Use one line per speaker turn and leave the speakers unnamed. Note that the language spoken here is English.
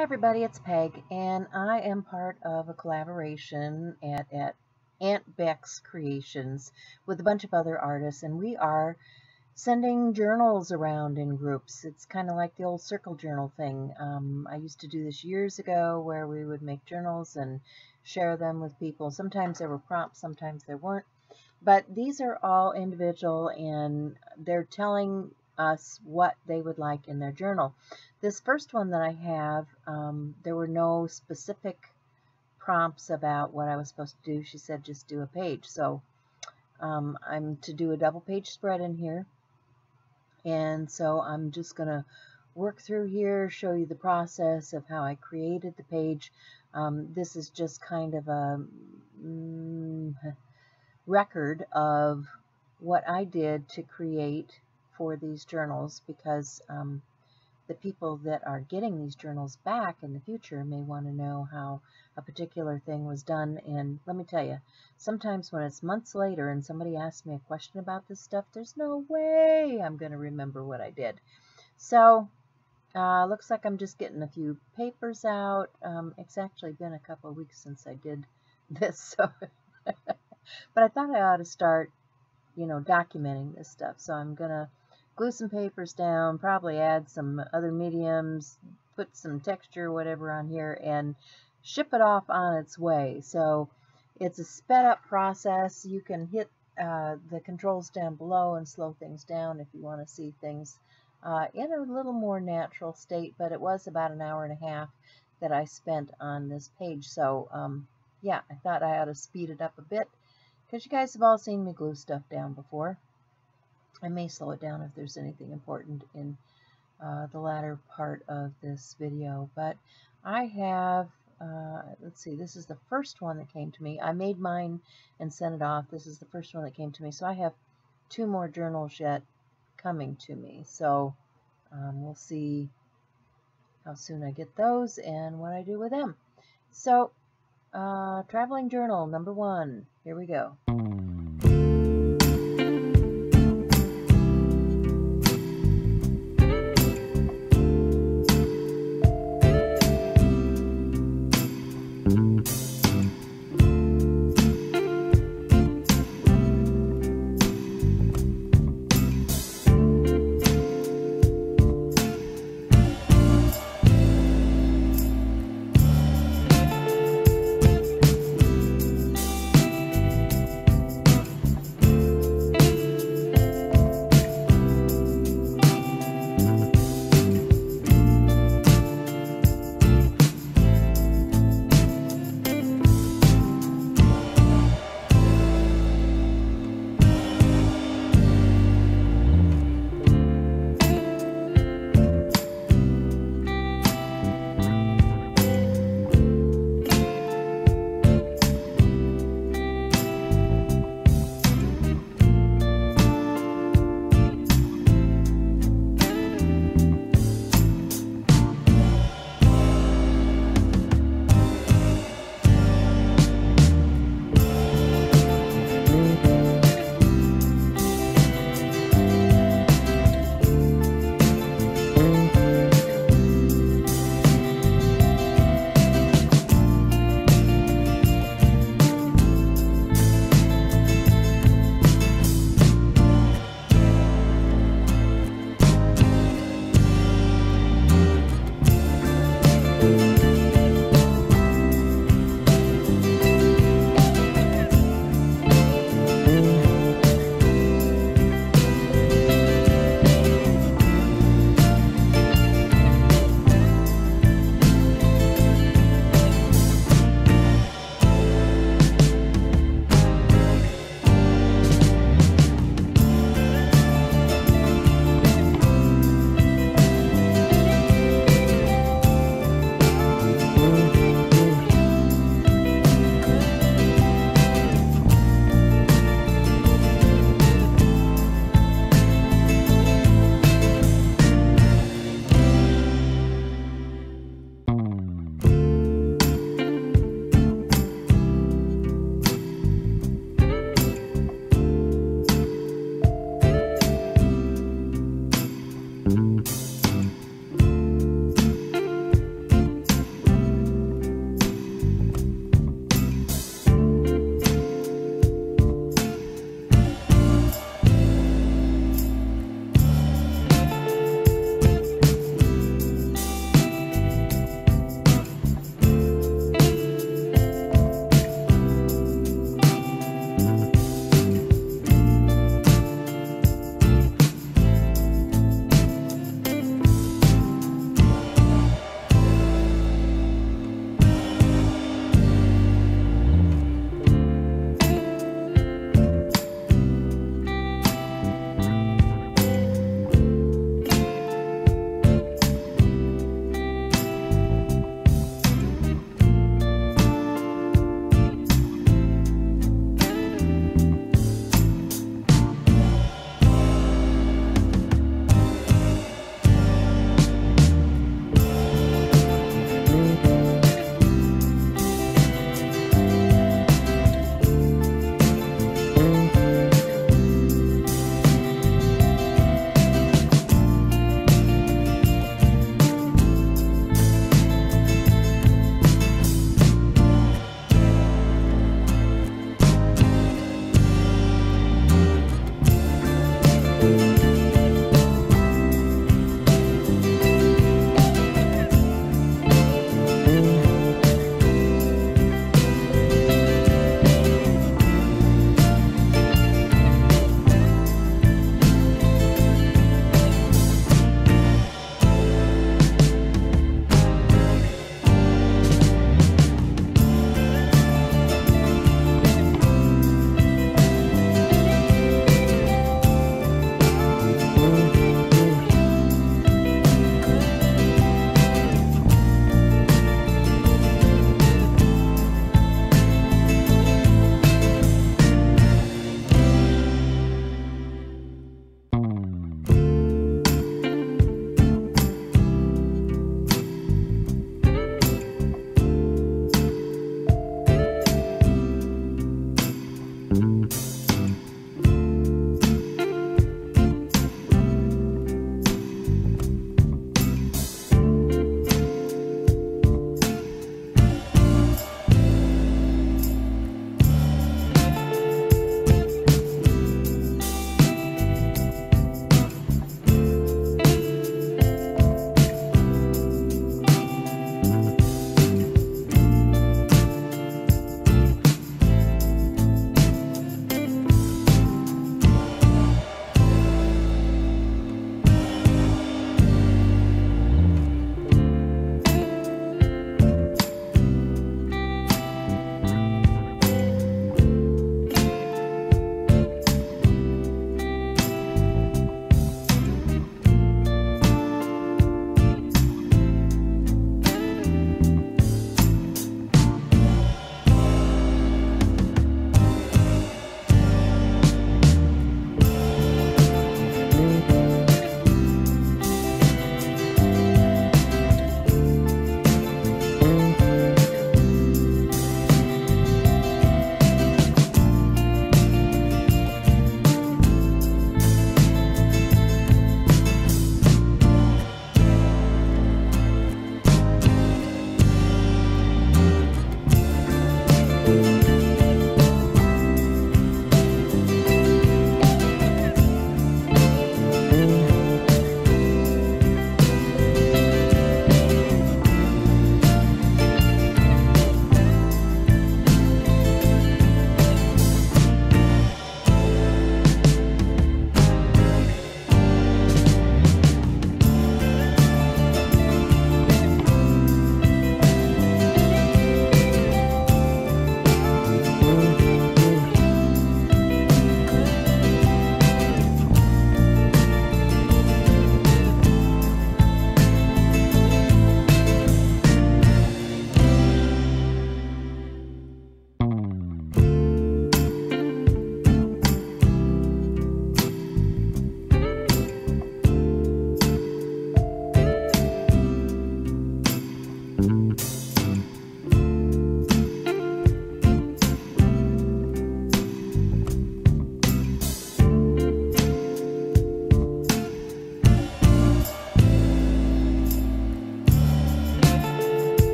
Hi everybody, it's Peg, and I am part of a collaboration at Aunt Beck's Creations with a bunch of other artists, and we are sending journals around in groups. It's kind of like the old circle journal thing. I used to do this years ago where we would make journals and share them with people. Sometimes there were prompts, sometimes there weren't. But these are all individual, and they're telling us what they would like in their journal. This first one that I have, there were no specific prompts about what I was supposed to do. She said just do a page. So I'm to do a double page spread in here. And so I'm just going to work through here, show you the process of how I created the page. This is just kind of a record of what I did to create for these journals, because the people that are getting these journals back in the future may want to know how a particular thing was done. And let me tell you, sometimes when it's months later and somebody asks me a question about this stuff, there's no way I'm going to remember what I did. So looks like I'm just getting a few papers out. It's actually been a couple of weeks since I did this, so but I thought I ought to start, documenting this stuff. So I'm going to glue some papers down, probably add some other mediums, put some texture, whatever on here, and ship it off on its way. So it's a sped up process. You can hit the controls down below and slow things down if you want to see things in a little more natural state, but it was about an hour and a half that I spent on this page. So yeah, I thought I ought to speed it up a bit, because you guys have all seen me glue stuff down before. I may slow it down if there's anything important in the latter part of this video. But I have, let's see, this is the first one that came to me. I made mine and sent it off. This is the first one that came to me. So I have 2 more journals yet coming to me. So we'll see how soon I get those and what I do with them. So traveling journal number 1. Here we go.